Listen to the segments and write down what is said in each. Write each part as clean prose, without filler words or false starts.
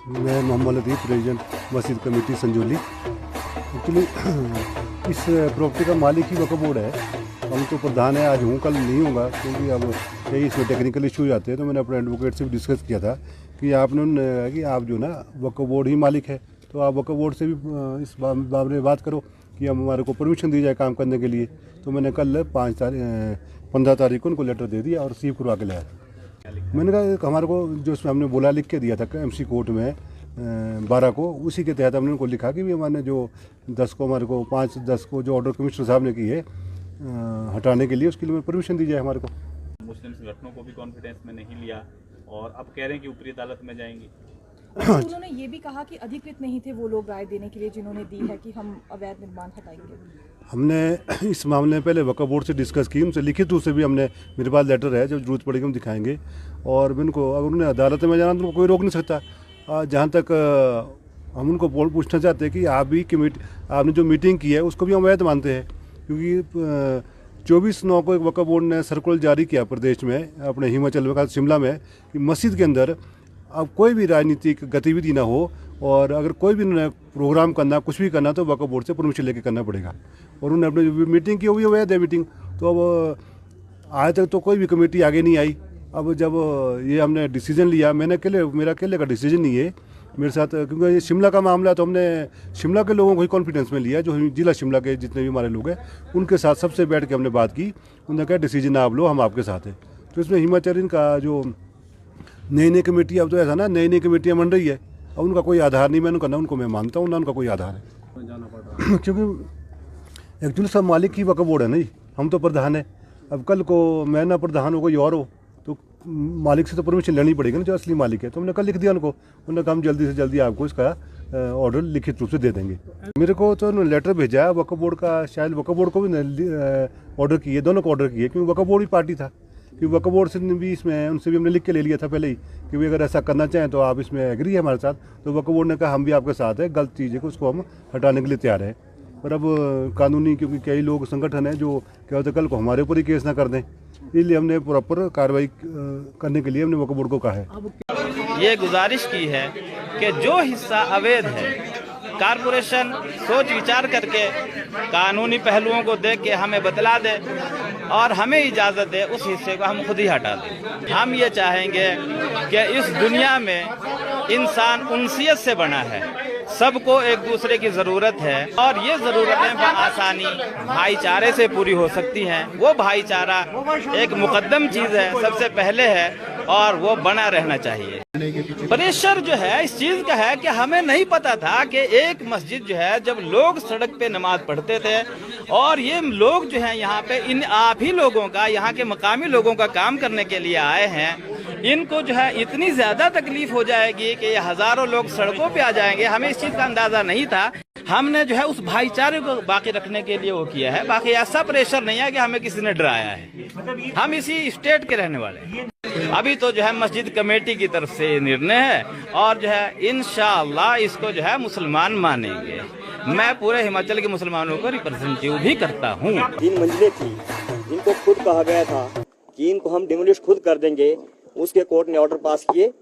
मैं मोहम्मद लतीफ़, प्रेसिडेंट मस्जिद committee Sanjauli. Actually इस प्रॉपर्टी का मालिक ही वक्फ बोर्ड है। हम तो प्रधान है, आज हूँ कल नहीं होगा, क्योंकि अब कई इसमें टेक्निकल इशू आते हैं। तो मैंने अपने एडवोकेट से भी डिस्कस किया था कि आपने कि आप जो ना वक्फ बोर्ड ही मालिक है, तो आप वक्फ बोर्ड से भी इस बारे में बात करो कि हमारे को परमिशन दी जाए काम करने के लिए। तो मैंने कल 15 तारीख को उनको लेटर दे दिया और रिसीव करवा के लाया। मैंने कहा हमारे को जो इसमें हमने बोला लिख के दिया था MC कोर्ट में 12 को, उसी के तहत हमने उनको लिखा कि भी हमारे जो 10 को हमारे को 5-10 को जो ऑर्डर कमिश्नर साहब ने की है हटाने के लिए, उसके लिए परमिशन दी जाए हमारे को। मुस्लिम संगठनों को भी कॉन्फिडेंस में नहीं लिया और अब कह रहे हैं कि ऊपरी अदालत में जाएंगे। उन्होंने ये भी कहा कि अधिकृत नहीं थे वो लोग राय देने के लिए जिन्होंने दी है कि हम अवैध निर्माण हटाएंगे। हमने इस मामले में पहले वक्फ बोर्ड से डिस्कस की, उनसे लिखित रूप से भी हमने, मेरे पास लेटर है, जब जरूरत पड़ेगी हम दिखाएंगे। और उनको अगर उन्हें अदालत में जाना तो उनको कोई रोक नहीं सकता। जहाँ तक हम उनको पूछना चाहते हैं कि आप भी कमेटी, आपने जो मीटिंग की है उसको भी हम अवैध मानते हैं, क्योंकि 24/9 को एक वक्फ बोर्ड ने सर्कुलर जारी किया प्रदेश में, अपने हिमाचल में, शिमला में, कि मस्जिद के अंदर अब कोई भी राजनीतिक गतिविधि ना हो, और अगर कोई भी प्रोग्राम करना, कुछ भी करना, तो वक्फ बोर्ड से परमिशन लेके करना पड़ेगा। और उन्होंने अपनी जो मीटिंग की वो भी अवैध है मीटिंग। तो अब आज तक तो कोई भी कमेटी आगे नहीं आई। अब जब ये हमने डिसीजन लिया, मेरा अकेले का डिसीजन नहीं है, मेरे साथ, क्योंकि ये शिमला का मामला है, तो हमने शिमला के लोगों को ही कॉन्फिडेंस में लिया, जो जिला शिमला के जितने भी हमारे लोग हैं उनके साथ सबसे बैठ के हमने बात की। उन्होंने कहा डिसीजन आप लो, हम आपके साथ हैं। तो इसमें हिमाचल का जो नई कमेटी, अब तो ऐसा ना नई कमेटियाँ बन रही है, अब उनका कोई आधार नहीं, मैंने कहना उनको मैं मानता हूँ ना उनका कोई आधार है। क्योंकि एक्चुअली सब मालिक ही वक्फ बोर्ड है नहीं, हम तो प्रधान है। अब कल को मैं ना प्रधान हो, कोई और हो, तो मालिक से तो परमिशन लेनी पड़ेगी ना, जो असली मालिक है। तो हमने कल लिख दिया उनको, उन्होंने कहा हम जल्दी से जल्दी आपको इसका ऑर्डर लिखित रूप से दे देंगे। मेरे को तो उन्होंने लेटर भेजा है वक्फ बोर्ड का, शायद वक्फ बोर्ड को भी ऑर्डर किए, दोनों को ऑर्डर किए, क्योंकि वक्फ बोर्ड ही पार्टी था। कि वक्फ बोर्ड से भी इसमें उनसे भी हमने लिख के ले लिया था पहले ही कि भाई अगर ऐसा करना चाहें तो आप इसमें एग्री है हमारे साथ। तो वक्फ बोर्ड ने कहा हम भी आपके साथ है, गलत चीज़ है कि उसको हम हटाने के लिए तैयार है। पर अब कानूनी, क्योंकि कई लोग संगठन है जो क्या होता है कल को हमारे ऊपर ही केस ना कर दें, इसलिए हमने प्रॉपर कार्रवाई करने के लिए हमने वक्फ बोर्ड को कहा है। ये गुजारिश की है कि जो हिस्सा अवैध है, कारपोरेशन सोच विचार करके कानूनी पहलुओं को देख के हमें बतला दे और हमें इजाज़त दे, उस हिस्से को हम खुद ही हटा दें। हम ये चाहेंगे कि इस दुनिया में इंसान उनसियत से बना है, सबको एक दूसरे की ज़रूरत है, और ये ज़रूरतें बआसानी भाईचारे से पूरी हो सकती हैं। वो भाईचारा एक मुकद्दम चीज़ है, सबसे पहले है, और वो बना रहना चाहिए। प्रेशर जो है इस चीज का है कि हमें नहीं पता था कि एक मस्जिद जो है, जब लोग सड़क पे नमाज पढ़ते थे, और ये लोग जो है यहाँ पे इन आप ही लोगों का, यहाँ के मकामी लोगों का काम करने के लिए आए हैं, इनको जो है इतनी ज्यादा तकलीफ हो जाएगी कि ये हजारों लोग सड़कों पे आ जाएंगे। हमें इस चीज का अंदाजा नहीं था। हमने जो है उस भाईचारे को बाकी रखने के लिए वो किया है। बाकी ऐसा प्रेशर नहीं है कि हमें किसी ने डराया है। हम इसी स्टेट के रहने वाले हैं। अभी तो जो है मस्जिद कमेटी की तरफ से निर्णय है, और जो है इंशाअल्लाह इसको जो है मुसलमान मानेंगे। मैं पूरे हिमाचल के मुसलमानों को रिप्रेजेंटेटिव भी करता हूँ। 3 मंजिलें थी, जिनको खुद कहा गया था कि इनको हम डिमोलिश खुद कर देंगे, उसके कोर्ट ने ऑर्डर पास किए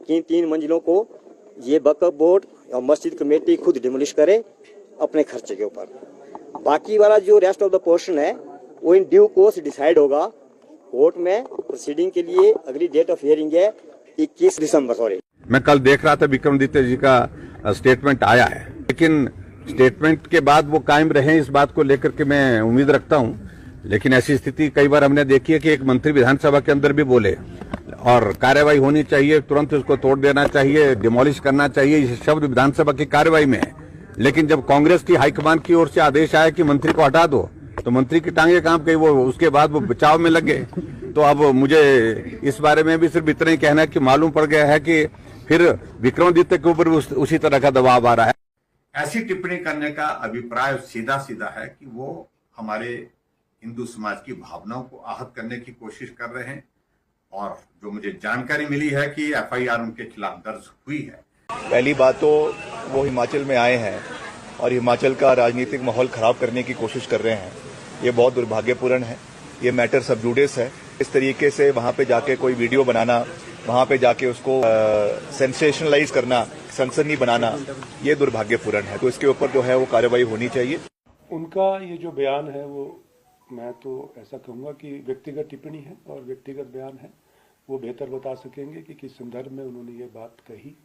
कि इन 3 मंजिलों को ये वक्फ बोर्ड और मस्जिद कमेटी खुद डिमोलिश करे अपने खर्चे के ऊपर। बाकी वाला जो रेस्ट ऑफ द पोर्शन है वो इन ड्यू कोर्स डिसाइड होगा कोर्ट में। प्रोसीडिंग के लिए अगली डेट ऑफ हियरिंग है 21 दिसंबर। मैं कल देख रहा था विक्रमादित्य जी का स्टेटमेंट आया है, लेकिन स्टेटमेंट के बाद वो कायम रहे इस बात को लेकर के मैं उम्मीद रखता हूं। लेकिन ऐसी स्थिति कई बार हमने देखी है कि एक मंत्री विधानसभा के अंदर भी बोले, और कार्रवाई होनी चाहिए, तुरंत उसको तोड़ देना चाहिए, डिमोलिश करना चाहिए, ये शब्द विधानसभा की कार्रवाई में है। लेकिन जब कांग्रेस की हाईकमान की ओर से आदेश आया कि मंत्री को हटा दो, तो मंत्री की टांगे काम गई, वो उसके बाद वो बचाव में लग गए। तो अब मुझे इस बारे में भी सिर्फ इतना ही कहना है कि मालूम पड़ गया है कि फिर विक्रमादित्य के ऊपर उसी तरह का दबाव आ रहा है। ऐसी टिप्पणी करने का अभिप्राय सीधा सीधा है कि वो हमारे हिंदू समाज की भावनाओं को आहत करने की कोशिश कर रहे हैं। और जो मुझे जानकारी मिली है कि FIR उनके खिलाफ दर्ज हुई है। पहली बात तो वो हिमाचल में आए हैं और हिमाचल का राजनीतिक माहौल खराब करने की कोशिश कर रहे हैं। ये बहुत दुर्भाग्यपूर्ण है। ये मैटर सब जुडिस है। इस तरीके से वहां पे जाके कोई वीडियो बनाना, वहां पे जाके उसको सेंसेशनलाइज करना, सनसनी बनाना, ये दुर्भाग्यपूर्ण है। तो इसके ऊपर जो है वो कार्रवाई होनी चाहिए। उनका ये जो बयान है वो मैं तो ऐसा कहूँगा कि व्यक्तिगत टिप्पणी है और व्यक्तिगत बयान है। वो बेहतर बता सकेंगे कि किस संदर्भ में उन्होंने ये बात कही।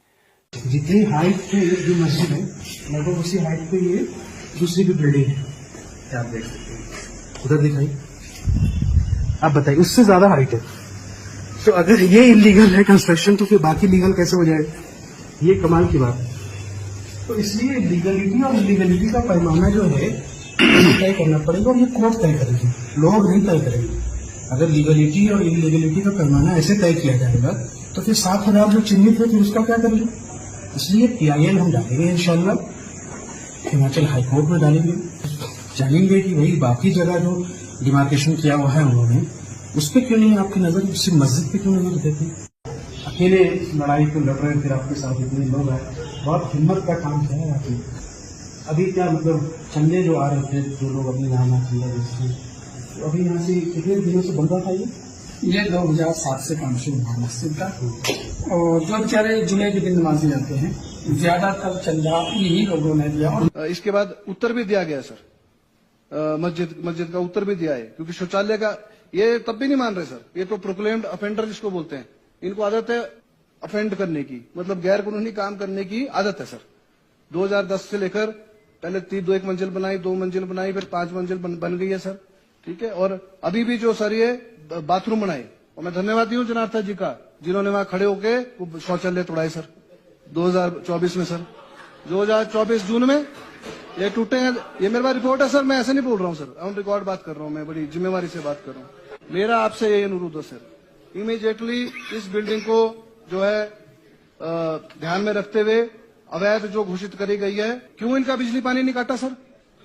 जितनी हाइट पे जो मस्जिद है लगभग उसी हाइट पे ये दूसरी भी बिल्डिंग है, क्या आप देख सकते हैं, उधर दिखाई, आप बताइए, उससे ज्यादा हाइट है। तो अगर ये इलीगल है कंस्ट्रक्शन तो फिर बाकी लीगल कैसे हो जाए? ये कमाल की बात है। तो इसलिए लीगलिटी और इलीगलिटी का पैमाना जो है तय करना पड़ेगा और ये कोर्ट तय करेगी, लोग नहीं तय करेंगे। अगर लीगलिटी और इलीगलिटी का पैमाना ऐसे तय किया जाएगा तो फिर 7,000 जो चिन्हित है फिर उसका क्या करेंगे? इसलिए PIL हम डालेंगे इंशाल्लाह, हिमाचल हाईकोर्ट में डालेंगे, जानेंगे कि वही बाकी जगह जो डिमार्केशन किया हुआ है उन्होंने, उस पर क्यों नहीं आपकी नजर, उसी मस्जिद पे क्यों नजर देती? अकेले लड़ाई को लड़ रहे फिर आपके साथ इतने लोग आए, बहुत हिम्मत का काम किया है आपने। अभी क्या मतलब चंदे जो आ रहे थे, जो लोग अपने यहाँ चंदा बेचते हैं, तो अभी यहाँ से कितने दिनों से बंद था ये 2007 से काम शुरू हुआ मस्जिद का। और जो बेचारे जुमे के दिन नमाजी आते हैं, ज्यादातर चंदा यही लोगों ने दिया। इसके बाद उत्तर भी दिया गया सर, मस्जिद का उत्तर भी दिया है, क्योंकि शौचालय का ये तब भी नहीं मान रहे सर। ये तो प्रोक्लेम्ड अफेंडर जिसको बोलते हैं, इनको आदत है अफेंड करने की, मतलब गैर कानूनी काम करने की आदत है सर। 2010 से लेकर पहले 1 मंजिल बनाई, 2 मंजिल बनाई, फिर 5 मंजिल बन गई है सर, ठीक है। और अभी भी जो सर ये बाथरूम बनाए, और मैं धन्यवाद दूं जनार्दन जी का, जिन्होंने वहां खड़े होके वो शौचालय तोड़ाए सर 2024 में सर। 2024 जून में ये टूटे हैं। ये मेरे पास रिपोर्ट है सर, मैं ऐसे नहीं बोल रहा हूँ सर, ऑन रिकॉर्ड बात कर रहा हूँ, मैं बड़ी जिम्मेवारी से बात कर रहा हूँ। मेरा आपसे ये अनुरोध है सर, इमीडिएटली इस बिल्डिंग को जो है ध्यान में रखते हुए अवैध जो घोषित करी गई है, क्यों इनका बिजली पानी नहीं काटा सर?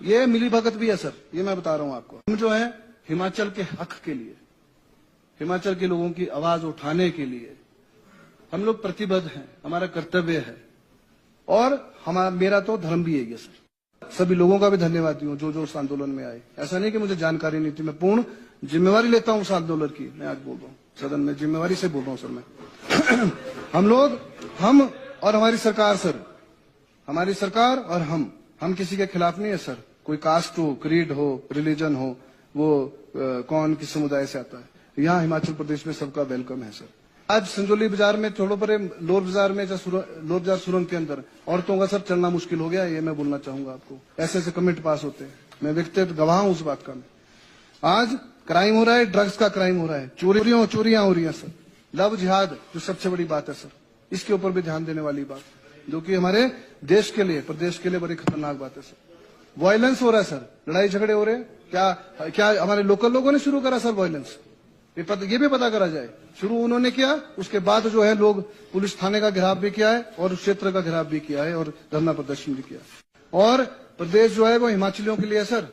ये मिली भगत भी है सर, ये मैं बता रहा हूँ आपको। हम जो है हिमाचल के हक के लिए, हिमाचल के लोगों की आवाज उठाने के लिए हम लोग प्रतिबद्ध हैं, हमारा कर्तव्य है और मेरा तो धर्म भी है ये सर। सभी लोगों का भी धन्यवाद दूं जो उस आंदोलन में आए। ऐसा नहीं कि मुझे जानकारी नहीं थी, मैं पूर्ण जिम्मेवारी लेता हूं उस आंदोलन की। मैं आज बोल रहा हूं सदन में, जिम्मेवारी से बोल रहा हूं सर मैं। हम और हमारी सरकार सर, हमारी सरकार और हम किसी के खिलाफ नहीं है सर। कोई कास्ट हो, क्रीड हो, रिलीजन हो, वो कौन किस समुदाय से आता है, यहाँ हिमाचल प्रदेश में सबका वेलकम है सर। आज संजौली बाजार में, छोड़ो परे लोअर बाजार में, लोअर बाजार सुरंग के अंदर औरतों का सर चलना मुश्किल हो गया, ये मैं बोलना चाहूंगा आपको। ऐसे ऐसे कमेंट पास होते हैं, मैं व्यक्तिगत गवाह हूं उस बात का। आज क्राइम हो रहा है, ड्रग्स का क्राइम हो रहा है, चोरियां हो रही है सर। लव जिहाद जो सबसे बड़ी बात है सर, इसके ऊपर भी ध्यान देने वाली बात, जो कि हमारे देश के लिए, प्रदेश के लिए बड़ी खतरनाक बात है सर। वायलेंस हो रहा है सर, लड़ाई झगड़े हो रहे हैं। क्या हमारे लोकल लोगों ने शुरू करा सर वायलेंस? ये भी पता करा जाए। शुरू उन्होंने किया, उसके बाद जो है लोग पुलिस थाने का घेराव भी किया है और उस क्षेत्र का घेराव भी किया है और धरना प्रदर्शन भी किया। और प्रदेश जो है वो हिमाचलियों के लिए है सर।